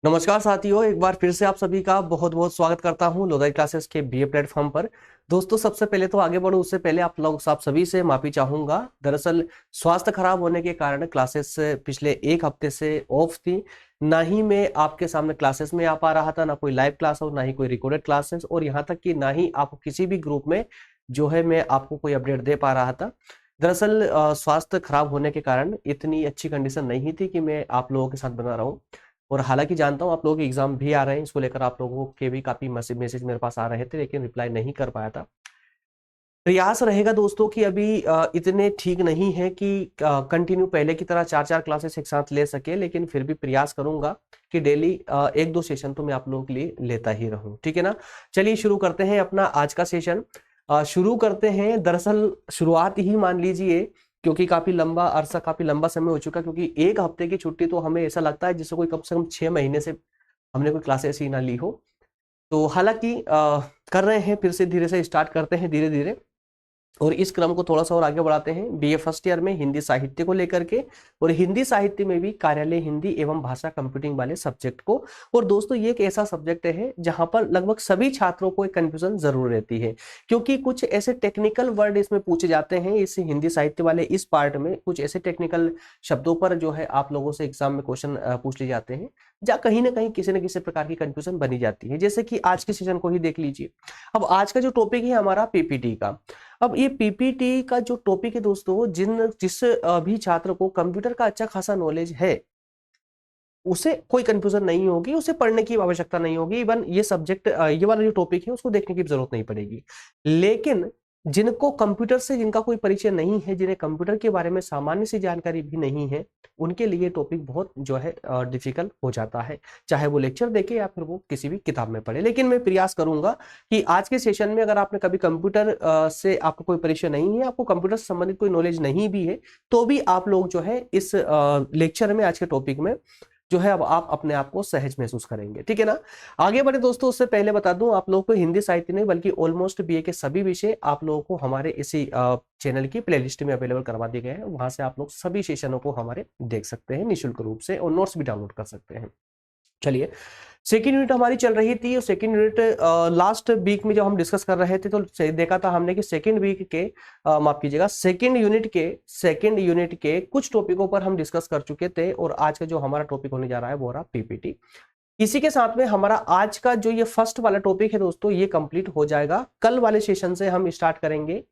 नमस्कार साथियों, एक बार फिर से आप सभी का बहुत बहुत स्वागत करता हूं लोधाई क्लासेस के बीए प्लेटफॉर्म पर। दोस्तों, सबसे पहले तो आगे बढ़ूं उससे पहले आप सभी से माफी चाहूंगा। दरअसल स्वास्थ्य खराब होने के कारण क्लासेस पिछले एक हफ्ते से ऑफ थी। ना ही मैं आपके सामने क्लासेस में आ पा रहा था, ना कोई लाइव क्लास और ना ही कोई रिकॉर्डेड क्लासेस, और यहाँ तक कि ना ही आप किसी भी ग्रुप में जो है मैं आपको कोई अपडेट दे पा रहा था। दरअसल स्वास्थ्य खराब होने के कारण इतनी अच्छी कंडीशन नहीं थी कि मैं आप लोगों के साथ बना रहा हूँ। और हालांकि जानता हूँ आप लोगों के एग्जाम भी आ रहे हैं, इसको लेकर आप लोगों के भी काफी मैसेज मेरे पास आ रहे थे, लेकिन रिप्लाई नहीं कर पाया था। प्रयास रहेगा दोस्तों कि अभी इतने ठीक नहीं है कि कंटिन्यू पहले की तरह चार चार क्लासेस एक साथ ले सके, लेकिन फिर भी प्रयास करूंगा कि डेली एक दो सेशन तो मैं आप लोगों के लिए लेता ही रहूं। ठीक है ना। चलिए शुरू करते हैं अपना आज का सेशन। शुरू करते हैं। दरअसल शुरुआत ही मान लीजिए, क्योंकि काफी लंबा समय हो चुका, क्योंकि एक हफ्ते की छुट्टी तो हमें ऐसा लगता है जैसे कोई कम से कम 6 महीने से हमने कोई क्लासेस ही ना ली हो। तो हालांकि कर रहे हैं, फिर से धीरे से स्टार्ट करते हैं धीरे धीरे, और इस क्रम को थोड़ा सा और आगे बढ़ाते हैं बीए फर्स्ट ईयर में हिंदी साहित्य को लेकर के, और हिंदी साहित्य में भी कार्यालय हिंदी एवं भाषा कंप्यूटिंग वाले सब्जेक्ट को। और दोस्तों, ये एक ऐसा सब्जेक्ट है जहां पर लगभग सभी छात्रों को एक कंफ्यूजन जरूर रहती है, क्योंकि कुछ ऐसे टेक्निकल वर्ड इसमें पूछे जाते हैं। इस हिंदी साहित्य वाले इस पार्ट में कुछ ऐसे टेक्निकल शब्दों पर जो है आप लोगों से एग्जाम में क्वेश्चन पूछ लिए जाते हैं, जहाँ कहीं ना कहीं किसी न किसी प्रकार की कंफ्यूजन बनी जाती है। जैसे कि आज के सेशन को ही देख लीजिए। अब आज का जो टॉपिक है हमारा पीपीटी का। अब ये पीपीटी का जो टॉपिक है दोस्तों, जिस भी छात्र को कंप्यूटर का अच्छा खासा नॉलेज है, उसे कोई कंफ्यूजन नहीं होगी, उसे पढ़ने की आवश्यकता नहीं होगी। इवन ये सब्जेक्ट, ये वाला जो टॉपिक है उसको देखने की जरूरत नहीं पड़ेगी। लेकिन जिनको कंप्यूटर से जिनका कोई परिचय नहीं है, जिन्हें कंप्यूटर के बारे में सामान्य सी जानकारी भी नहीं है, उनके लिए टॉपिक बहुत जो है डिफिकल्ट हो जाता है, चाहे वो लेक्चर देखे या फिर वो किसी भी किताब में पढ़े। लेकिन मैं प्रयास करूंगा कि आज के सेशन में, अगर आपने कभी कंप्यूटर से आपको कोई परिचय नहीं है, आपको कंप्यूटर से संबंधित कोई नॉलेज नहीं भी है, तो भी आप लोग जो है इस लेक्चर में, आज के टॉपिक में जो है अब आप अपने आप को सहज महसूस करेंगे। ठीक है ना। आगे बढ़े दोस्तों, उससे पहले बता दूं आप लोगों को, हिंदी साहित्य नहीं बल्कि ऑलमोस्ट बीए के सभी विषय आप लोगों को हमारे इसी चैनल की प्लेलिस्ट में अवेलेबल करवा दिए गए हैं। वहां से आप लोग सभी सेशनों को हमारे देख सकते हैं निःशुल्क रूप से, और नोट्स भी डाउनलोड कर सकते हैं। चलिए, सेकेंड यूनिट हमारी चल रही थी, और सेकेंड यूनिट लास्ट वीक में जब हम डिस्कस कर रहे थे तो देखा था हमने कि सेकेंड वीक के माफ कीजिएगा, सेकेंड यूनिट के कुछ टॉपिकों पर हम डिस्कस कर चुके थे, और आज का जो हमारा टॉपिक होने जा रहा है वो रहा पीपीटी। इसी के साथ में हमारा आज का जो ये फर्स्ट वाला टॉपिक है दोस्तों, ये कंप्लीट हो जाएगा। कल वाले सेशन से हम स्टार्ट करेंगे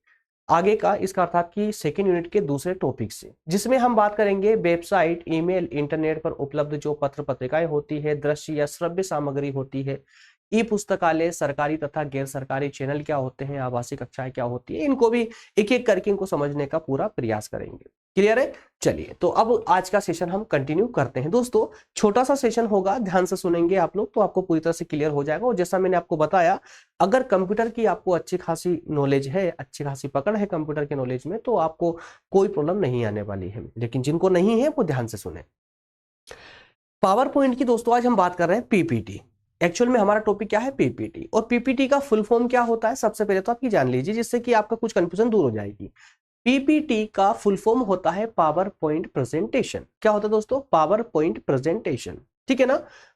आगे का, इसका अर्थात कि सेकेंड यूनिट के दूसरे टॉपिक से, जिसमें हम बात करेंगे वेबसाइट, ईमेल, इंटरनेट पर उपलब्ध जो पत्र पत्रिकाएं होती है, दृश्य या श्रव्य सामग्री होती है, ई पुस्तकालय, सरकारी तथा गैर सरकारी चैनल क्या होते हैं, आवासीय कक्षाएं क्या होती है, इनको भी एक एक करके इनको समझने का पूरा प्रयास करेंगे। क्लियर है। चलिए, तो अब आज का सेशन हम कंटिन्यू करते हैं। दोस्तों, छोटा सा सेशन होगा, ध्यान से सुनेंगे आप लोग तो आपको पूरी तरह से क्लियर हो जाएगा। और जैसा मैंने आपको बताया, अगर कंप्यूटर की आपको अच्छी खासी नॉलेज है, अच्छी खासी पकड़ है कंप्यूटर के नॉलेज में, तो आपको कोई प्रॉब्लम नहीं आने वाली है। लेकिन जिनको नहीं है वो ध्यान से सुने। पावर पॉइंट की दोस्तों आज हम बात कर रहे हैं पीपीटी। एक्चुअल में हमारा टॉपिक क्या है, पीपीटी। और पीपीटी का फुल फॉर्म क्या होता है, सबसे पहले तो आप ये जान लीजिए, जिससे कि आपका कुछ कंफ्यूजन दूर हो जाएगी। पीपीटी का फुल फॉर्म होता है पावर पॉइंट प्रेजेंटेशन। क्या होता है दोस्तों, पावर पॉइंट प्रेजेंटेशन। ठीक है ना।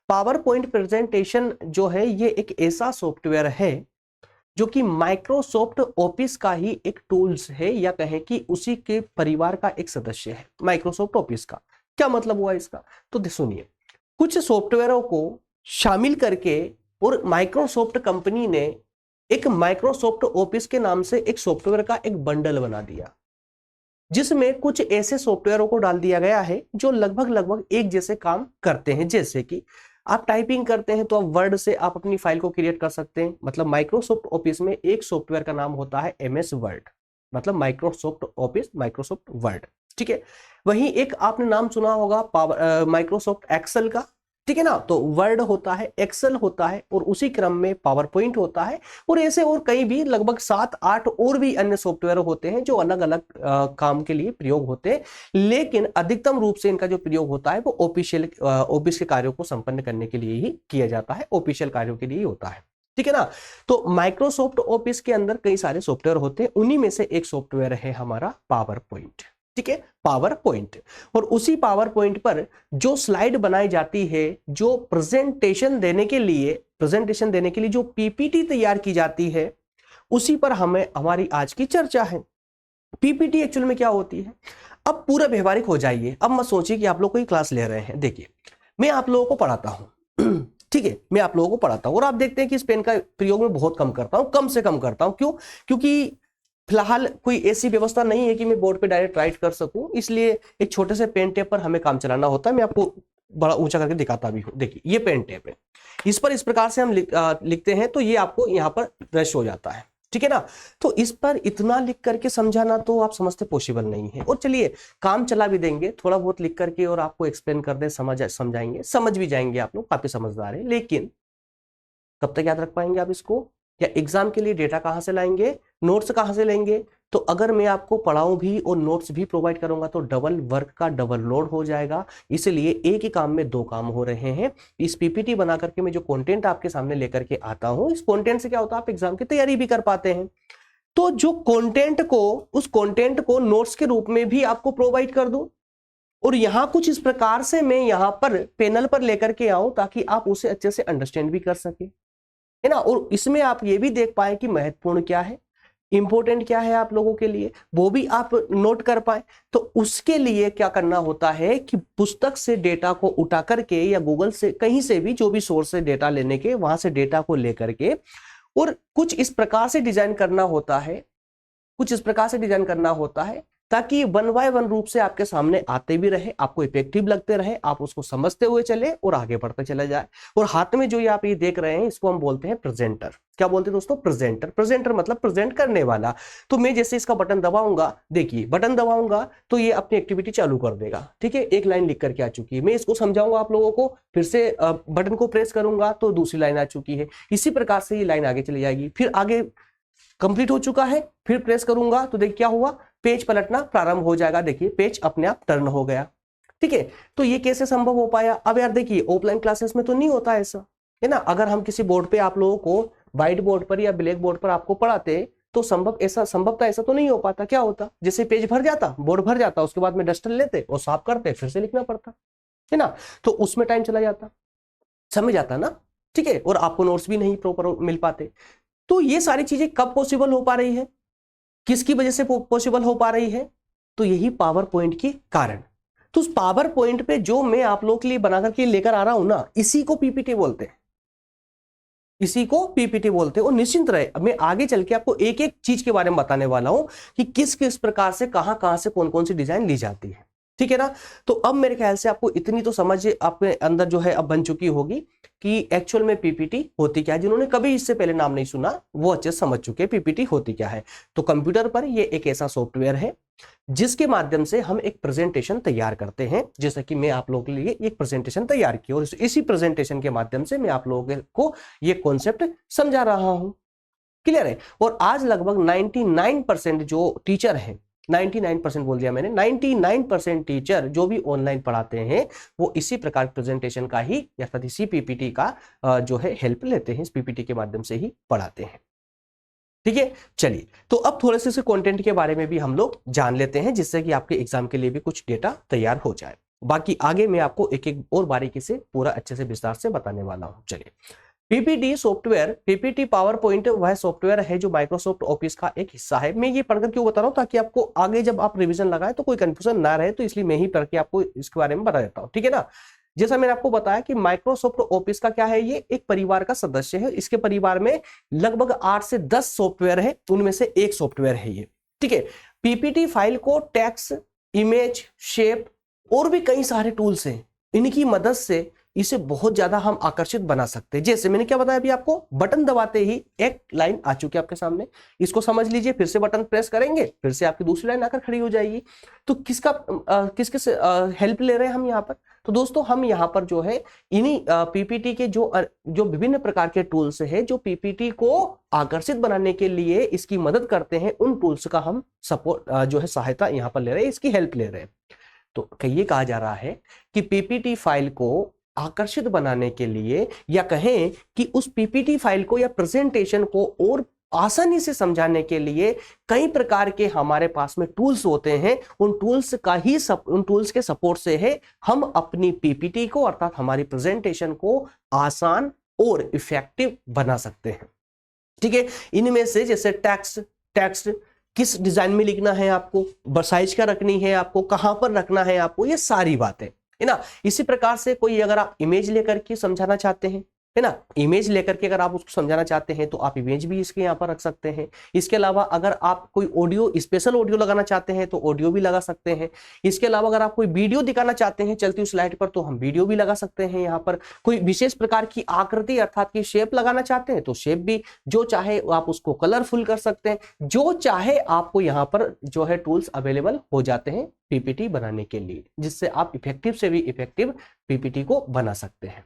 पावर पॉइंट प्रेजेंटेशन जो है, ये एक ऐसा सॉफ्टवेयर है जो कि माइक्रोसॉफ्ट ऑफिस का ही एक टूल्स है, या कहें कि उसी के परिवार का एक सदस्य है माइक्रोसॉफ्ट ऑफिस का। क्या मतलब हुआ इसका, तो सुनिए। कुछ सॉफ्टवेयरों को शामिल करके और माइक्रोसॉफ्ट कंपनी ने एक माइक्रोसॉफ्ट ऑफिस के नाम से एक सॉफ्टवेयर का एक बंडल बना दिया, जिसमें कुछ ऐसे सॉफ्टवेयरों को डाल दिया गया है जो लगभग लगभग एक जैसे काम करते हैं। जैसे कि आप टाइपिंग करते हैं तो आप वर्ड से आप अपनी फाइल को क्रिएट कर सकते हैं। मतलब माइक्रोसॉफ्ट ऑफिस में एक सॉफ्टवेयर का नाम होता है एमएस वर्ड, मतलब माइक्रोसॉफ्ट ऑफिस, माइक्रोसॉफ्ट वर्ड। ठीक है। वहीं एक आपने नाम सुना होगा माइक्रोसॉफ्ट एक्सेल का। ठीक है ना। तो वर्ड होता है, एक्सेल होता है, और उसी क्रम में पावर पॉइंट होता है। और ऐसे और कई भी लगभग 7-8 और भी अन्य सॉफ्टवेयर होते हैं जो अलग अलग काम के लिए प्रयोग होते हैं। लेकिन अधिकतम रूप से इनका जो प्रयोग होता है वो ऑफिशियल ऑफिस के कार्यों को संपन्न करने के लिए ही किया जाता है, ऑफिशियल कार्यों के लिए ही होता है। ठीक है ना। तो माइक्रोसॉफ्ट ऑफिस के अंदर कई सारे सॉफ्टवेयर होते हैं, उन्हीं में से एक सॉफ्टवेयर है हमारा पावर पॉइंट। ठीक है, पावर पॉइंट। और उसी पावर पॉइंट पर जो स्लाइड बनाई जाती है, जो प्रेजेंटेशन देने के लिए जो पीपीटी तैयार की जाती है, उसी पर हमें हमारी आज की चर्चा है। पीपीटी एक्चुअल में क्या होती है। अब पूरा व्यवहारिक हो जाइए, अब मत सोचिए कि आप लोग कोई क्लास ले रहे हैं। देखिए, मैं आप लोगों को पढ़ाता हूं ठीक है, मैं आप लोगों को पढ़ाता हूं और आप देखते हैं कि इस पेन का प्रयोग मैं बहुत कम करता हूं, कम से कम करता हूं। क्यों? क्योंकि फिलहाल कोई ऐसी व्यवस्था नहीं है कि मैं बोर्ड पे डायरेक्ट राइट कर सकूं, इसलिए एक छोटे से पेन टेप पर हमें काम चलाना होता है। मैं आपको बड़ा ऊंचा करके दिखाता भी हूं। देखिए, ये पेन टेप है, इस पर इस प्रकार से हम लिखते हैं तो ये आपको यहाँ पर ब्रश हो जाता है, ठीक है ना। तो इस पर इतना लिख करके समझाना तो आप समझते पॉसिबल नहीं है। और चलिए, काम चला भी देंगे थोड़ा बहुत लिख करके और आपको एक्सप्लेन कर दे, समझाएंगे, समझ भी जाएंगे आप लोग, काफी समझदार है। लेकिन कब तक याद रख पाएंगे आप इसको? या एग्जाम के लिए डेटा कहां से लाएंगे, नोट्स कहां से लेंगे? तो अगर मैं आपको पढ़ाऊं भी और नोट्स भी प्रोवाइड करूंगा तो डबल वर्क का डबल लोड हो जाएगा। इसलिए एक ही काम में दो काम हो रहे हैं। इस पीपीटी बना करके मैं जो कंटेंट आपके सामने लेकर के आता हूं, इस कंटेंट से क्या होता है, आप एग्जाम की तैयारी भी कर पाते हैं। तो जो कंटेंट को, उस कंटेंट को नोट्स के रूप में भी आपको प्रोवाइड कर दूं और यहां कुछ इस प्रकार से मैं यहां पर पैनल पर लेकर के आऊं ताकि आप उसे अच्छे से अंडरस्टैंड भी कर सके, है ना। और इसमें आप ये भी देख पाए कि महत्वपूर्ण क्या है, इंपॉर्टेंट क्या है आप लोगों के लिए, वो भी आप नोट कर पाए। तो उसके लिए क्या करना होता है कि पुस्तक से डेटा को उठा करके या गूगल से कहीं से भी, जो भी सोर्स से डेटा लेने के, वहां से डेटा को लेकर के और कुछ इस प्रकार से डिजाइन करना होता है, कुछ इस प्रकार से डिजाइन करना होता है ताकि वन बाय वन रूप से आपके सामने आते भी रहे, आपको इफेक्टिव लगते रहे, आप उसको समझते हुए चले और आगे बढ़ते चले जाए। और हाथ में जो ये आप ये देख रहे हैं, इसको हम बोलते हैं प्रेजेंटर। क्या बोलते हैं दोस्तों? प्रेजेंटर। प्रेजेंटर मतलब प्रेजेंट करने वाला। तो मैं जैसे इसका बटन दबाऊंगा, देखिए बटन दबाऊंगा तो ये अपनी एक्टिविटी चालू कर देगा, ठीक है। एक लाइन लिख करके आ चुकी है, मैं इसको समझाऊंगा आप लोगों को, फिर से बटन को प्रेस करूंगा तो दूसरी लाइन आ चुकी है। इसी प्रकार से ये लाइन आगे चली जाएगी, फिर आगे कंप्लीट हो चुका है, फिर प्रेस करूंगा तो देखिए क्या हुआ, पेज पलटना प्रारंभ हो जाएगा। देखिए पेज अपने आप टर्न हो गया, ठीक है। तो ये कैसे संभव हो पाया? अब यार देखिए, ऑफलाइन क्लासेस में तो नहीं होता ऐसा, है ना। अगर हम किसी बोर्ड पे आप लोगों को व्हाइट बोर्ड पर या ब्लैक बोर्ड पर आपको पढ़ाते तो संभवतः ऐसा तो नहीं हो पाता। क्या होता, जैसे पेज भर जाता, बोर्ड भर जाता, उसके बाद में डस्टर लेते और साफ करते, फिर से लिखना पड़ता, है ना। तो उसमें टाइम चला जाता, समझ आता ना, ठीक है। और आपको नोट्स भी नहीं प्रॉपर मिल पाते। तो ये सारी चीजें कब पॉसिबल हो पा रही है, किसकी वजह से पॉसिबल हो पा रही है? तो यही पावर पॉइंट के कारण। तो उस पावर पॉइंट पे जो मैं आप लोगों के लिए बनाकर के लेकर आ रहा हूं ना, इसी को पीपीटी बोलते हैं, इसी को पीपीटी बोलते हैं। और निश्चिंत रहे, मैं आगे चल के आपको एक एक चीज के बारे में बताने वाला हूं कि किस किस प्रकार से कहां से कौन कौन सी डिजाइन ली जाती है, ठीक है ना। तो अब मेरे ख्याल से आपको इतनी तो समझ अपने अंदर जो है अब बन चुकी होगी कि एक्चुअल में पीपीटी होती क्या है। जिन्होंने कभी इससे पहले नाम नहीं सुना वो अच्छे समझ चुके हैं पीपीटी होती क्या है। तो कंप्यूटर पर ये एक ऐसा सॉफ्टवेयर है जिसके माध्यम से हम एक प्रेजेंटेशन तैयार करते हैं। जैसा कि मैं आप लोगों के लिए एक प्रेजेंटेशन तैयार की और इसी प्रेजेंटेशन के माध्यम से मैं आप लोगों को ये कॉन्सेप्ट समझा रहा हूं। क्लियर है? और आज लगभग 99% जो टीचर है, 99% बोल दिया मैंने, 99% टीचर जो भी ऑनलाइन पढ़ाते हैं वो इसी प्रकार प्रेजेंटेशन का ही या फिर इसी पीपीटी का जो है हेल्प लेते हैं, इस पीपीटी के माध्यम से ही पढ़ाते हैं, ठीक है। चलिए, तो अब थोड़े से इस कंटेंट के बारे में भी हम लोग जान लेते हैं जिससे कि आपके एग्जाम के लिए भी कुछ डेटा तैयार हो जाए। बाकी आगे मैं आपको एक एक और बारीकी से पूरा अच्छे से विस्तार से बताने वाला हूं। चलिए, PPT software, PPT power point वह सॉफ्टवेयर है जो माइक्रोसॉफ्ट ऑफिस का एक हिस्सा है। मैं ये पढ़कर क्यों बता रहा हूं, ताकि आपको आगे जब आप रिवीजन लगाए तो कोई कंफ्यूजन ना रहे, तो इसलिए मैं ही पढ़ के आपको इसके बारे में बता देता हूं, ठीक है ना। जैसा मैंने आपको बताया कि माइक्रोसॉफ्ट ऑफिस का क्या है, ये एक परिवार का सदस्य है। इसके परिवार में लगभग 8 से 10 सॉफ्टवेयर है, उनमें से एक सॉफ्टवेयर है ये, ठीक है। पीपीटी फाइल को टेक्स्ट, इमेज, शेप और भी कई सारे टूल्स हैं, इनकी मदद से इसे बहुत ज्यादा हम आकर्षित बना सकते हैं। जैसे मैंने क्या बताया अभी आपको, बटन दबाते ही एक लाइन आ चुकी है आपके सामने, इसको समझ लीजिए, फिर से बटन प्रेस करेंगे, फिर से आपकी दूसरी लाइन आकर खड़ी हो जाएगी। तो किसके से हेल्प ले रहे हैं हम यहाँ पर? तो दोस्तों हम यहाँ पर जो है इन्हीं पीपीटी के जो विभिन्न प्रकार के टूल्स है जो पीपीटी को आकर्षित बनाने के लिए इसकी मदद करते हैं, उन टूल्स का हम सपोर्ट जो है सहायता यहाँ पर ले रहे हैं, इसकी हेल्प ले रहे हैं। तो ये कहा जा रहा है कि पीपीटी फाइल को आकर्षित बनाने के लिए, या कहें कि उस पीपीटी फाइल को या प्रेजेंटेशन को और आसानी से समझाने के लिए कई प्रकार के हमारे पास में टूल्स होते हैं। उन टूल्स के सपोर्ट से है हम अपनी पीपीटी को अर्थात हमारी प्रेजेंटेशन को आसान और इफेक्टिव बना सकते हैं। ठीक है, इनमें से जैसे टेक्स्ट किस डिजाइन में लिखना है आपको, साइज क्या रखनी है आपको, कहां पर रखना है आपको, ये सारी बातें है ना। इसी प्रकार से कोई अगर आप इमेज लेकर के समझाना चाहते हैं, है ना, इमेज लेकर के अगर आप उसको समझाना चाहते हैं तो आप इमेज भी इसके यहाँ पर रख सकते हैं। इसके अलावा अगर आप कोई ऑडियो, स्पेशल ऑडियो लगाना चाहते हैं तो ऑडियो भी लगा सकते हैं। इसके अलावा अगर आप कोई वीडियो दिखाना चाहते हैं चलती हुई स्लाइड पर तो हम वीडियो भी लगा सकते हैं। यहाँ पर कोई विशेष प्रकार की आकृति अर्थात की शेप लगाना चाहते हैं तो शेप भी जो चाहे आप उसको कलरफुल कर सकते हैं, जो चाहे आपको यहाँ पर जो है टूल्स अवेलेबल हो जाते हैं पीपीटी बनाने के लिए, जिससे आप इफेक्टिव से भी इफेक्टिव पीपीटी को बना सकते हैं।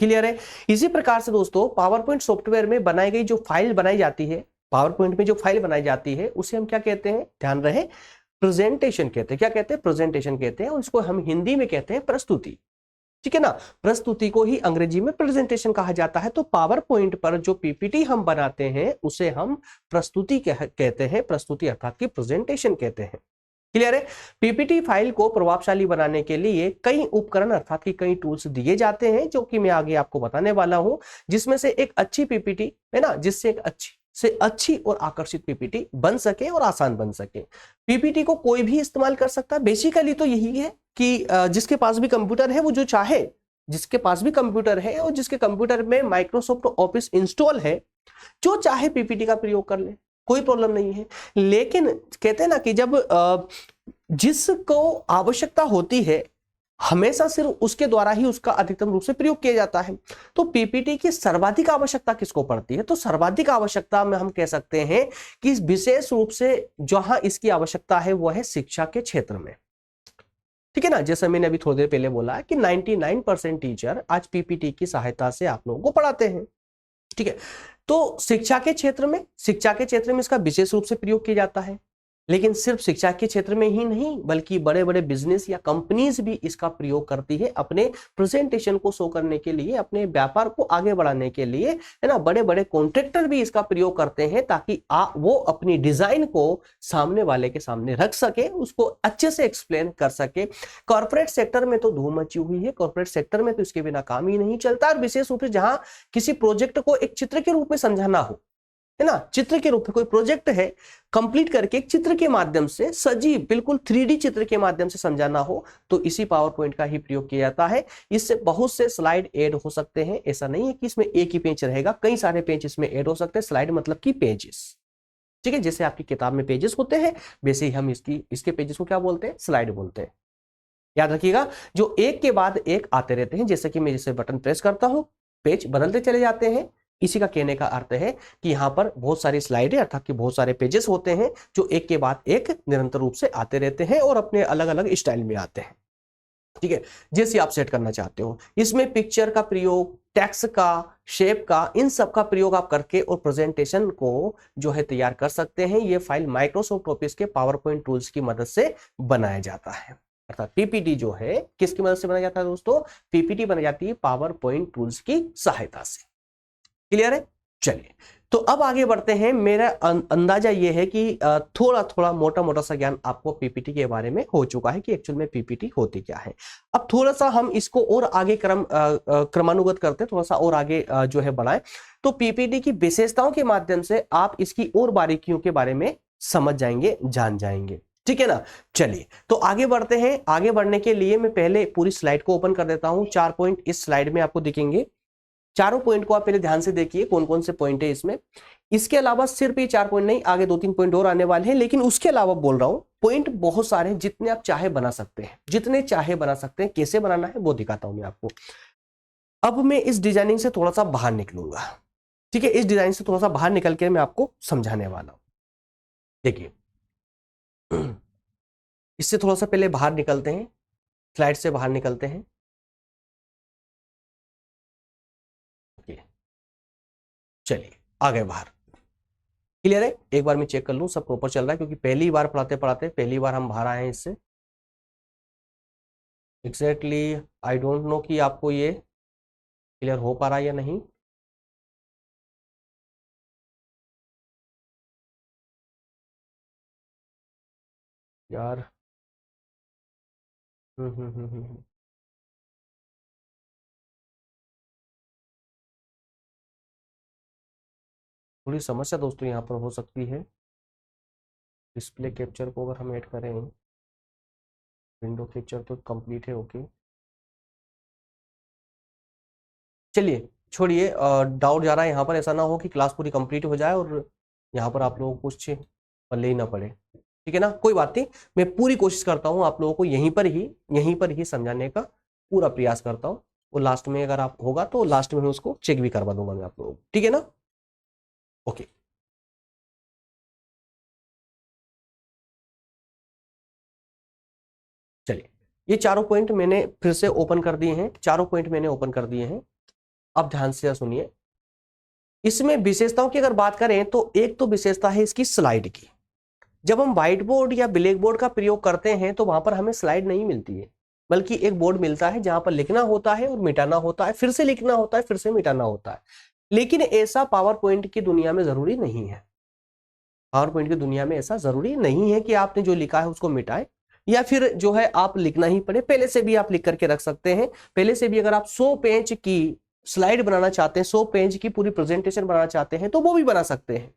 क्लियर है। इसी प्रकार से दोस्तों पावर पॉइंट सॉफ्टवेयर में बनाई गई जो फाइल बनाई जाती है, पावर पॉइंट में जो फाइल बनाई जाती है उसे हम क्या कहते हैं, ध्यान रहे, प्रेजेंटेशन कहते हैं। क्या कहते हैं, प्रेजेंटेशन कहते हैं। उसको हम हिंदी में कहते हैं प्रस्तुति। ठीक है ना, प्रस्तुति को ही अंग्रेजी में प्रेजेंटेशन कहा जाता है। तो पावर पॉइंट पर जो पीपीटी हम बनाते हैं उसे हम प्रस्तुति कहते हैं, प्रस्तुति अर्थात की प्रेजेंटेशन कहते हैं। क्लियर है। पीपीटी फाइल को प्रभावशाली बनाने के लिए कई उपकरण अर्थात कि कई टूल्स दिए जाते हैं जो कि मैं आगे आपको बताने वाला हूं, जिसमें से एक अच्छी पीपीटी है ना, जिससे एक अच्छी और आकर्षित पीपीटी बन सके और आसान बन सके। पीपीटी को कोई भी इस्तेमाल कर सकता है। बेसिकली तो यही है कि जिसके पास भी कंप्यूटर है वो जो चाहे, जिसके पास भी कंप्यूटर है और जिसके कंप्यूटर में माइक्रोसॉफ्ट ऑफिस इंस्टॉल है, जो चाहे पीपीटी का प्रयोग कर ले, कोई प्रॉब्लम नहीं है। लेकिन कहते हैं ना कि जब जिसको आवश्यकता होती है हमेशा सिर्फ उसके द्वारा ही उसका अधिकतम रूप से प्रयोग किया जाता है। तो पीपीटी की सर्वाधिक आवश्यकता किसको पड़ती है, तो सर्वाधिक आवश्यकता में हम कह सकते हैं कि विशेष रूप से जहां इसकी आवश्यकता है वो है शिक्षा के क्षेत्र में। ठीक है ना, जैसे मैंने अभी थोड़ी देर पहले बोला कि 99% टीचर आज पीपीटी की सहायता से आप लोगों को पढ़ाते हैं। ठीक है, तो शिक्षा के क्षेत्र में इसका विशेष रूप से प्रयोग किया जाता है। लेकिन सिर्फ शिक्षा के क्षेत्र में ही नहीं बल्कि बड़े बड़े बिजनेस या कंपनीज भी इसका प्रयोग करती है अपने प्रेजेंटेशन को शो करने के लिए, अपने व्यापार को आगे बढ़ाने के लिए, है ना। बड़े बड़े कॉन्ट्रैक्टर भी इसका प्रयोग करते हैं ताकि वो अपनी डिजाइन को सामने वाले के सामने रख सके, उसको अच्छे से एक्सप्लेन कर सके। कॉर्पोरेट सेक्टर में तो धूम मची हुई है, कॉर्पोरेट सेक्टर में तो इसके बिना काम ही नहीं चलता। और विशेष रूप से जहां किसी प्रोजेक्ट को एक चित्र के रूप में समझाना हो, है ना, चित्र के रूप में कोई प्रोजेक्ट है कंप्लीट करके एक चित्र के माध्यम से, सजीव बिल्कुल 3D चित्र के माध्यम से समझाना हो तो इसी पावर पॉइंट का ही प्रयोग किया जाता है। इससे बहुत से स्लाइड ऐड हो सकते हैं। ऐसा नहीं है कि इसमें एक ही पेज रहेगा, कई सारे पेज इसमें ऐड हो सकते हैं। स्लाइड मतलब कि पेजेस। ठीक है, जैसे आपकी किताब में पेजेस होते हैं वैसे ही हम इसके पेजेस को क्या बोलते हैं, स्लाइड बोलते हैं। याद रखिएगा, जो एक के बाद एक आते रहते हैं, जैसे कि मैं जैसे बटन प्रेस करता हूं पेज बदलते चले जाते हैं। इसी का कहने का अर्थ है कि यहां पर बहुत सारी स्लाइडें अर्थात कि बहुत सारे पेजेस होते हैं जो एक के बाद एक निरंतर रूप से आते रहते हैं और अपने अलग अलग स्टाइल में आते हैं। ठीक है, जैसे आप सेट करना चाहते हो, इसमें पिक्चर का प्रयोग, टेक्स्ट का, शेप का, इन सब का प्रयोग आप करके और प्रेजेंटेशन को जो है तैयार कर सकते हैं। ये फाइल माइक्रोसॉफ्ट ऑफिस के पावर पॉइंट टूल्स की मदद से बनाया जाता है। अर्थात पीपीटी जो है किसकी मदद से बनाया जाता है दोस्तों, पीपीटी बनाई जाती है पावर पॉइंट टूल्स की सहायता से। क्लियर है। चलिए, तो अब आगे बढ़ते हैं। मेरा अंदाजा यह है कि थोड़ा थोड़ा मोटा मोटा सा ज्ञान आपको पीपीटी के बारे में हो चुका है कि एक्चुअल में पीपीटी होती क्या है। अब थोड़ा सा हम इसको और आगे क्रमानुगत करते हैं, थोड़ा सा और आगे जो है बढ़ाएं। तो पीपीटी की विशेषताओं के माध्यम से आप इसकी और बारीकियों के बारे में समझ जाएंगे, जान जाएंगे। ठीक है ना। चलिए, तो आगे बढ़ते हैं। आगे बढ़ने के लिए मैं पहले पूरी स्लाइड को ओपन कर देता हूं। 4 पॉइंट इस स्लाइड में आपको दिखेंगे। चारों पॉइंट को आप पहले ध्यान से देखिए कौन कौन से पॉइंट है इसमें। इसके अलावा सिर्फ ये 4 पॉइंट नहीं, आगे 2-3 पॉइंट और आने वाले हैं, लेकिन उसके अलावा बोल रहा हूं पॉइंट बहुत सारे हैं, जितने आप चाहे बना सकते हैं, जितने चाहे बना सकते हैं। कैसे बनाना है वो दिखाता हूं मैं आपको। अब मैं इस डिजाइनिंग से थोड़ा सा बाहर निकलूंगा। ठीक है, इस डिजाइन से थोड़ा सा बाहर निकल के मैं आपको समझाने वाला हूं। देखिए, इससे थोड़ा सा पहले बाहर निकलते हैं, स्लाइड से बाहर निकलते हैं। चलिए आ गए बाहर। क्लियर है। एक बार मैं चेक कर लूं सब प्रॉपर चल रहा है, क्योंकि पहली बार पढ़ाते पढ़ाते पहली बार हम बाहर आए हैं इससे। एग्जैक्टली आई डोंट नो कि आपको ये क्लियर हो पा रहा है या नहीं। यार। थोड़ी समस्या दोस्तों यहाँ पर हो सकती है। डिस्प्ले कैप्चर को अगर हम ऐड करें, विंडो कैप्चर तो कंप्लीट है, ओके। चलिए छोड़िए, डाउट जा रहा है यहाँ पर, ऐसा ना हो कि क्लास पूरी कंप्लीट हो जाए और यहाँ पर आप लोगों को कुछ पल्ले ही ना पड़े। ठीक है ना, कोई बात नहीं, मैं पूरी कोशिश करता हूँ आप लोगों को यहीं पर ही समझाने का पूरा प्रयास करता हूँ। और लास्ट में अगर आप होगा तो लास्ट में मैं उसको चेक भी करवा दूंगा मैं आप लोगों को, ठीक है ना। ओके, चलिए ये चारों पॉइंट मैंने फिर से ओपन कर दिए हैं, चारों पॉइंट मैंने ओपन कर दिए हैं। अब ध्यान से सुनिए, इसमें विशेषताओं की अगर बात करें तो एक तो विशेषता है इसकी स्लाइड की। जब हम व्हाइट बोर्ड या ब्लैक बोर्ड का प्रयोग करते हैं तो वहां पर हमें स्लाइड नहीं मिलती है, बल्कि एक बोर्ड मिलता है जहां पर लिखना होता है और मिटाना होता है, फिर से लिखना होता है, फिर से मिटाना होता है। लेकिन ऐसा पावर पॉइंट की दुनिया में जरूरी नहीं है। पावर पॉइंट की दुनिया में ऐसा जरूरी नहीं है कि आपने जो लिखा है उसको मिटाएं या फिर जो है आप लिखना ही पड़े। पहले से भी आप लिख करके रख सकते हैं। पहले से भी अगर आप 100 पेज की स्लाइड बनाना चाहते हैं, 100 पेज की पूरी प्रेजेंटेशन बनाना चाहते हैं तो वो भी बना सकते हैं,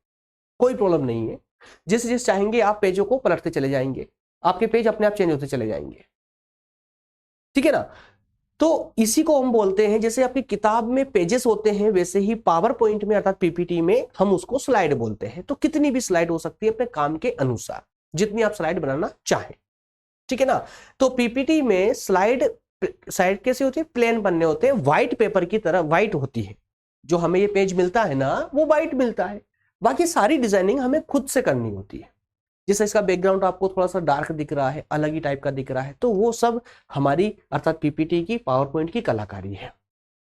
कोई प्रॉब्लम नहीं है। जिस चाहेंगे आप पेजों को पलटते चले जाएंगे, आपके पेज अपने आप चेंज होते चले जाएंगे, ठीक है ना। तो इसी को हम बोलते हैं, जैसे आपकी किताब में पेजेस होते हैं वैसे ही पावर पॉइंट में अर्थात पीपीटी में हम उसको स्लाइड बोलते हैं। तो कितनी भी स्लाइड हो सकती है अपने काम के अनुसार, जितनी आप स्लाइड बनाना चाहें, ठीक है ना। तो पीपीटी में स्लाइड कैसे होती है, प्लेन बनने होते हैं, व्हाइट पेपर की तरह व्हाइट होती है। जो हमें ये पेज मिलता है ना वो व्हाइट मिलता है, बाकी सारी डिजाइनिंग हमें खुद से करनी होती है। जैसे इसका बैकग्राउंड आपको थोड़ा सा डार्क दिख रहा है, अलग ही टाइप का दिख रहा है, तो वो सब हमारी अर्थात पीपीटी की पावर पॉइंट की कलाकारी है,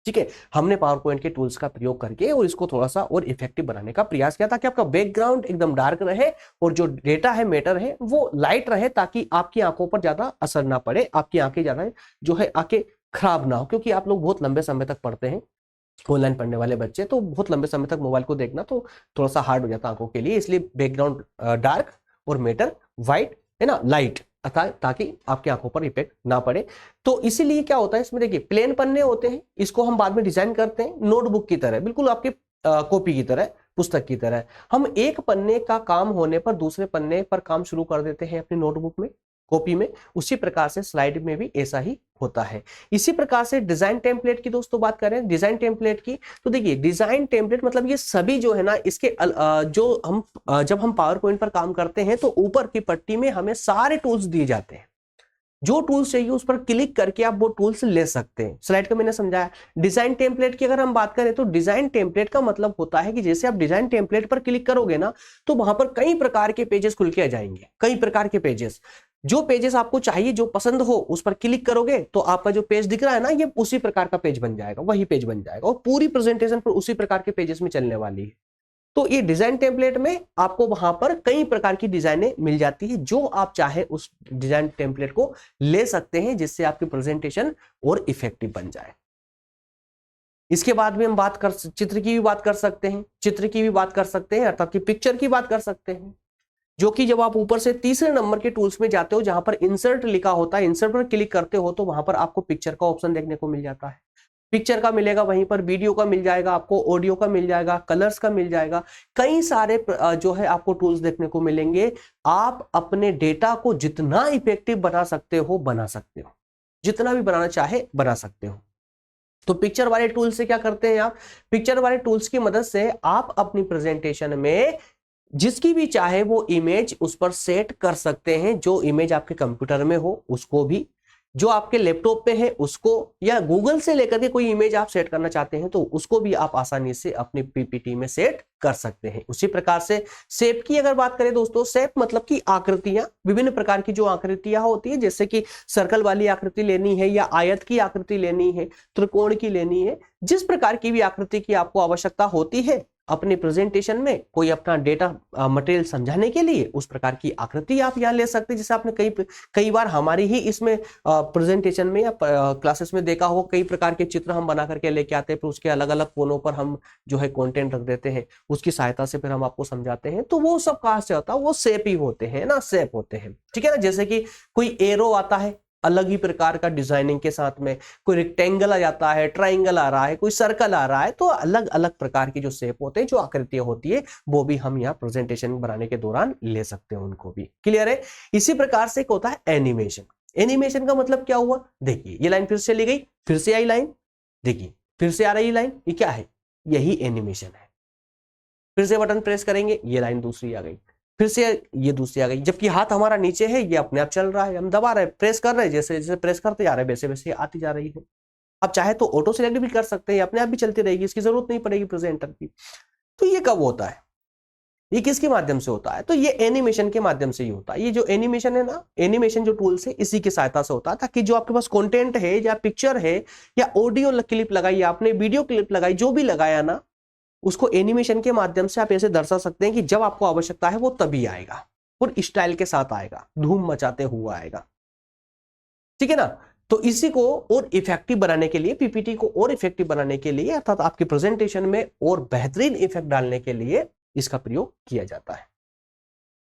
ठीक है। हमने पावर पॉइंट के टूल्स का प्रयोग करके और इसको थोड़ा सा और इफेक्टिव बनाने का प्रयास किया ताकि आपका बैकग्राउंड एकदम डार्क रहे और जो डेटा है, मैटर है, वो लाइट रहे, ताकि आपकी आंखों पर ज्यादा असर ना पड़े, आपकी आंखें ज्यादा जो है आंखें खराब ना हो। क्योंकि आप लोग बहुत लंबे समय तक पढ़ते हैं, ऑनलाइन पढ़ने वाले बच्चे, तो बहुत लंबे समय तक मोबाइल को देखना तो थोड़ा सा हार्ड हो जाता है आंखों के लिए। इसलिए बैकग्राउंड डार्क और मैटर व्हाइट, है ना, लाइट, ताकि आपकी आंखों पर इफेक्ट ना पड़े। तो इसीलिए क्या होता है इसमें, देखिए प्लेन पन्ने होते हैं, इसको हम बाद में डिजाइन करते हैं नोटबुक की तरह, बिल्कुल आपके कॉपी की तरह, पुस्तक की तरह। हम एक पन्ने का काम होने पर दूसरे पन्ने पर काम शुरू कर देते हैं अपनी नोटबुक में, कॉपी में। उसी प्रकार से स्लाइड में भी ऐसा ही होता है। इसी प्रकार से डिजाइन टेम्पलेट की दोस्तों बात करें, डिजाइन टेम्पलेट की, तो देखिए डिजाइन टेम्पलेट मतलब ये सभी जो है ना, इसके जो हम जब हम पावर पॉइंट पर काम करते हैं तो ऊपर की पट्टी में हमें सारे टूल्स दिए जाते हैं। जो टूल्स चाहिए उस पर क्लिक करके आप वो टूल्स ले सकते हैं। स्लाइड का मैंने समझाया। डिजाइन टेम्पलेट की अगर हम बात करें तो डिजाइन टेम्पलेट का मतलब होता है कि जैसे आप डिजाइन टेम्पलेट पर क्लिक करोगे ना तो वहां पर कई प्रकार के पेजेस खुल के आ जाएंगे, कई प्रकार के पेजेस। जो पेजेस आपको चाहिए, जो पसंद हो, उस पर क्लिक करोगे तो आपका जो पेज दिख रहा है ना, ये उसी प्रकार का पेज बन जाएगा, वही पेज बन जाएगा और पूरी प्रेजेंटेशन पर उसी प्रकार के पेजेस में चलने वाली है। तो ये डिजाइन टेम्पलेट में आपको वहां पर कई प्रकार की डिजाइनें मिल जाती है, जो आप चाहे उस डिजाइन टेम्पलेट को ले सकते हैं, जिससे आपकी प्रेजेंटेशन और इफेक्टिव बन जाए। इसके बाद में हम चित्र की भी बात कर सकते हैं, चित्र की भी बात कर सकते हैं, अर्थात की पिक्चर की बात कर सकते हैं, जो कि जब आप ऊपर से तीसरे नंबर के टूल्स में जाते हो जहां पर इंसर्ट लिखा होता है, इंसर्ट पर क्लिक करते हो तो वहां पर आपको पिक्चर का ऑप्शन देखने को मिल जाता है। पिक्चर का मिलेगा, वहीं पर वीडियो का मिल जाएगा, आपको ऑडियो का मिल जाएगा, कलर्स का मिल जाएगा, कई सारे जो है आपको टूल्स देखने को मिलेंगे। आप अपने डेटा को जितना इफेक्टिव बना सकते हो, जितना भी बनाना चाहे बना सकते हो। तो पिक्चर वाले टूल से क्या करते हैं आप, पिक्चर वाले टूल्स की मदद से आप अपनी प्रेजेंटेशन में जिसकी भी चाहे वो इमेज उस पर सेट कर सकते हैं। जो इमेज आपके कंप्यूटर में हो उसको भी, जो आपके लैपटॉप पे है उसको, या गूगल से लेकर के कोई इमेज आप सेट करना चाहते हैं तो उसको भी आप आसानी से अपने पीपीटी में सेट कर सकते हैं। उसी प्रकार से शेप की अगर बात करें दोस्तों, शेप मतलब कि आकृतियां, विभिन्न प्रकार की जो आकृतियां होती है, जैसे कि सर्कल वाली आकृति लेनी है या आयत की आकृति लेनी है, त्रिकोण की लेनी है, जिस प्रकार की भी आकृति की आपको आवश्यकता होती है अपनी प्रेजेंटेशन में कोई अपना डेटा मटेरियल समझाने के लिए उस प्रकार की आकृति आप यहाँ ले सकते हैं। जैसे आपने कई बार हमारी ही इसमें प्रेजेंटेशन में या क्लासेस में देखा हो, कई प्रकार के चित्र हम बना करके लेके आते हैं, फिर उसके अलग अलग कोनों पर हम जो है कंटेंट रख देते हैं, उसकी सहायता से फिर हम आपको समझाते हैं। तो वो सब कहाँ से होता है, वो शेप ही होते हैं ना, शेप होते हैं, ठीक है ना। जैसे कि कोई एरो आता है अलग ही प्रकार का डिजाइनिंग के साथ में, कोई रेक्टेंगल आ जाता है, ट्राइंगल आ रहा है, कोई सर्कल आ रहा है, तो अलग अलग प्रकार की जो शेप होते हैं, जो आकृतियां होती है, वो भी हम यहाँ प्रेजेंटेशन बनाने के दौरान ले सकते हैं, उनको भी। क्लियर है। इसी प्रकार से एक होता है एनिमेशन। एनिमेशन का मतलब क्या हुआ, देखिए ये लाइन फिर से ली गई, फिर से आई लाइन, देखिए फिर से आ रही लाइन, ये क्या है, यही एनिमेशन है। फिर से बटन प्रेस करेंगे, ये लाइन दूसरी आ गई, फिर से ये दूसरी आ गई, जबकि हाथ हमारा नीचे है, ये अपने आप चल रहा है, हम दबा रहे हैं, प्रेस कर रहे हैं, जैसे जैसे प्रेस करते जा रहे हैं वैसे वैसे आती जा रही है। आप चाहे तो ऑटो सिलेक्ट भी कर सकते हैं, अपने आप भी चलती रहेगी, इसकी जरूरत नहीं पड़ेगी प्रेजेंटर की। तो ये कब होता है, ये किसके माध्यम से होता है, तो ये एनिमेशन के माध्यम से ही होता है। ये जो एनिमेशन है ना, एनिमेशन जो टूल्स है, इसी की सहायता से होता है, ताकि जो आपके पास कंटेंट है या पिक्चर है या ऑडियो क्लिप लगाई, आपने वीडियो क्लिप लगाई, जो भी लगाया ना, उसको एनिमेशन के माध्यम से आप ऐसे दर्शा सकते हैं कि जब आपको आवश्यकता है वो तभी आएगा और स्टाइल के साथ आएगा, धूम मचाते हुए आएगा, ठीक है ना। तो इसी को और इफेक्टिव बनाने के लिए, पीपीटी को और इफेक्टिव बनाने के लिए, अर्थात आपकी प्रेजेंटेशन में और बेहतरीन इफेक्ट डालने के लिए इसका प्रयोग किया जाता है।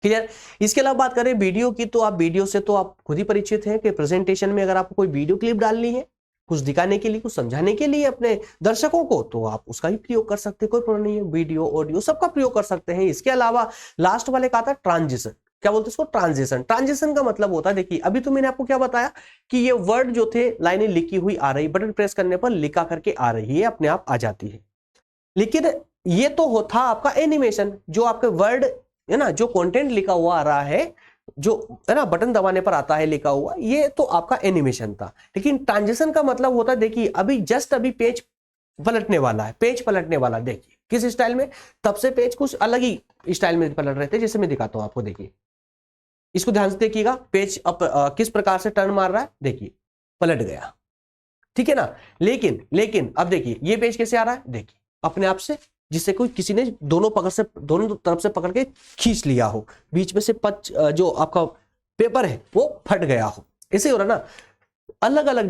क्लियर। इसके अलावा बात करें वीडियो की, तो आप वीडियो से तो आप खुद ही परिचित हैं कि प्रेजेंटेशन में अगर आपको कोई वीडियो क्लिप डालनी है, कुछ दिखाने के लिए, कुछ समझाने के लिए अपने दर्शकों को, तो आप उसका भी प्रयोग कर सकते हैं, कोई प्रॉब्लम नहीं है। वीडियो ऑडियो सबका प्रयोग कर सकते हैं। इसके अलावा लास्ट वाले का आता है ट्रांजिशन। क्या बोलते हैं इसको, ट्रांजिशन। ट्रांजिशन का मतलब होता है, देखिए अभी तो मैंने आपको क्या बताया कि ये वर्ड जो थे, लाइनें लिखी हुई आ रही, बटन प्रेस करने पर लिखा करके आ रही है, अपने आप आ जाती है। लेकिन ये तो होता आपका एनिमेशन, जो आपके वर्ड है ना, जो कंटेंट लिखा हुआ आ रहा है, जो है ना बटन दबाने पर आता है लिखा हुआ, ये तो आपका एनिमेशन था। लेकिन ट्रांजिशन का मतलब होता है, देखिए अभी जस्ट अभी पेज पलटने वाला है, पेज पलटने वाला, देखिए किस स्टाइल में, तब से पेज कुछ अलग ही स्टाइल में पलट रहे थे, जैसे मैं दिखाता हूं आपको। देखिए इसको ध्यान से देखिएगा, पेज अब किस प्रकार से टर्न मार रहा है, देखिए पलट गया, ठीक है ना। लेकिन अब देखिए ये पेज कैसे आ रहा है, देखिए अपने आप से, जिससे कोई किसी ने दोनों तरफ से पकड़ के खींच लिया हो, बीच में से जो आपका पेपर है वो फट गया हो, ऐसे हो रहा ना। अलग अलग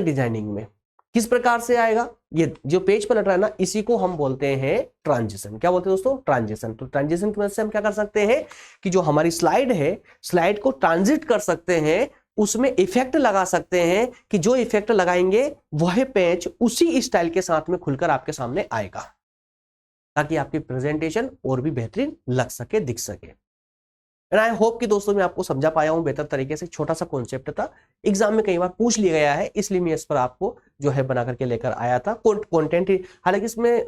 डिजाइनिंग में किस प्रकार से आएगा, ये जो पेज पलट रहा है ना, इसी को हम बोलते हैं ट्रांजिशन। क्या बोलते हैं दोस्तों, ट्रांजिशन। तो ट्रांजिशन की मदद से हम क्या कर सकते हैं कि जो हमारी स्लाइड है, स्लाइड को ट्रांजिट कर सकते हैं, उसमें इफेक्ट लगा सकते हैं कि जो इफेक्ट लगाएंगे वह पेज उसी स्टाइल के साथ में खुलकर आपके सामने आएगा, ताकि आपकी प्रेजेंटेशन और भी बेहतरीन लग सके, दिख सके। एंड आई होप कि दोस्तों मैं आपको समझा पाया हूं बेहतर तरीके से। छोटा सा कॉन्सेप्ट था, एग्जाम में कई बार पूछ लिया गया है, इसलिए मैं इस पर आपको जो है बना करके लेकर आया था। कंटेंट, हालांकि इसमें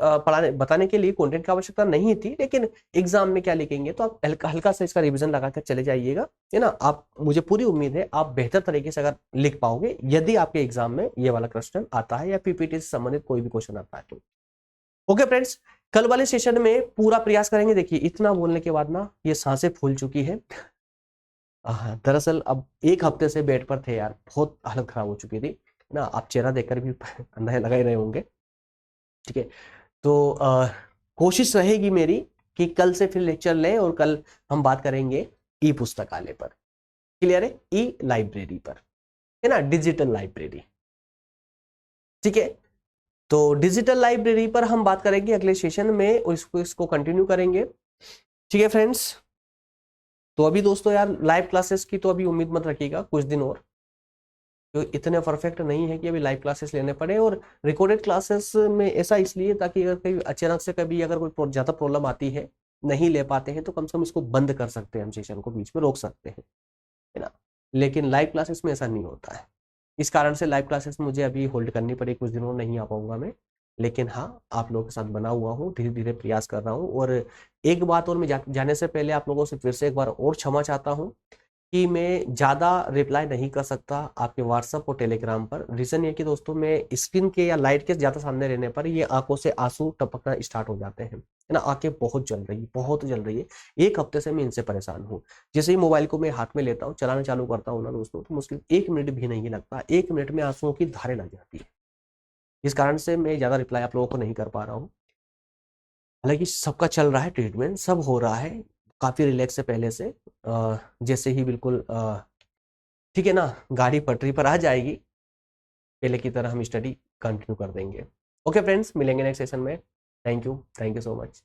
बताने के लिए कंटेंट की आवश्यकता नहीं थी, लेकिन एग्जाम में क्या लिखेंगे तो आप हल्का सा इसका रिविजन लगाकर चले जाइएगा, है ना। आप, मुझे पूरी उम्मीद है आप बेहतर तरीके से अगर लिख पाओगे, यदि आपके एग्जाम में ये वाला क्वेश्चन आता है या पीपीटी से संबंधित कोई भी क्वेश्चन आता है तो। ओके फ्रेंड्स, कल वाले सेशन में पूरा प्रयास करेंगे। देखिए इतना बोलने के बाद ना ये सांसें फूल चुकी है। दरअसल अब एक हफ्ते से बेड पर थे यार, बहुत हालत खराब हो चुकी थी ना, आप चेहरा देखकर भी अंदाजा लगा ही रहे होंगे, ठीक है। तो कोशिश रहेगी मेरी कि कल से फिर लेक्चर लें और कल हम बात करेंगे ई पुस्तकालय पर। क्लियर है, ई लाइब्रेरी पर, है ना, डिजिटल लाइब्रेरी, ठीक है। तो डिजिटल लाइब्रेरी पर हम बात करेंगे अगले सेशन में, और इसको कंटिन्यू करेंगे, ठीक है फ्रेंड्स। तो अभी दोस्तों यार लाइव क्लासेस की तो अभी उम्मीद मत रखिएगा कुछ दिन और, तो इतने परफेक्ट नहीं है कि अभी लाइव क्लासेस लेने पड़े। और रिकॉर्डेड क्लासेस में ऐसा इसलिए, ताकि अगर कहीं अचानक से कभी अगर कोई ज़्यादा प्रॉब्लम आती है, नहीं ले पाते हैं, तो कम से कम इसको बंद कर सकते हैं, हम सेशन को बीच में रोक सकते हैं, है ना। लेकिन लाइव क्लासेस में ऐसा नहीं होता है, इस कारण से लाइव क्लासेस मुझे अभी होल्ड करनी पड़ी, कुछ दिनों नहीं आ पाऊंगा मैं। लेकिन हाँ, आप लोगों के साथ बना हुआ हूँ, धीरे धीरे प्रयास कर रहा हूँ। और एक बात और, मैं जाने से पहले आप लोगों से फिर से एक बार और क्षमा चाहता हूँ कि मैं ज़्यादा रिप्लाई नहीं कर सकता आपके व्हाट्सएप और टेलीग्राम पर। रीज़न ये कि दोस्तों मैं स्क्रीन के या लाइट के ज़्यादा सामने रहने पर ये आंखों से आंसू टपकना स्टार्ट हो जाते हैं, है ना। आंखें बहुत जल रही है, एक हफ्ते से मैं इनसे परेशान हूँ। जैसे ही मोबाइल को मैं हाथ में लेता हूँ, चलाना चालू करता हूँ ना दोस्तों, तो मुश्किल 1 मिनट भी नहीं लगता, 1 मिनट में आंसुओं की धारें लग जाती है। इस कारण से मैं ज़्यादा रिप्लाई आप लोगों को नहीं कर पा रहा हूँ। हालांकि सबका चल रहा है ट्रीटमेंट, सब हो रहा है, काफ़ी रिलैक्स है पहले से। जैसे ही बिल्कुल ठीक है ना, गाड़ी पटरी पर आ जाएगी पहले की तरह हम स्टडी कंटिन्यू कर देंगे। ओके फ्रेंड्स, मिलेंगे नेक्स्ट सेशन में। Thank you so much.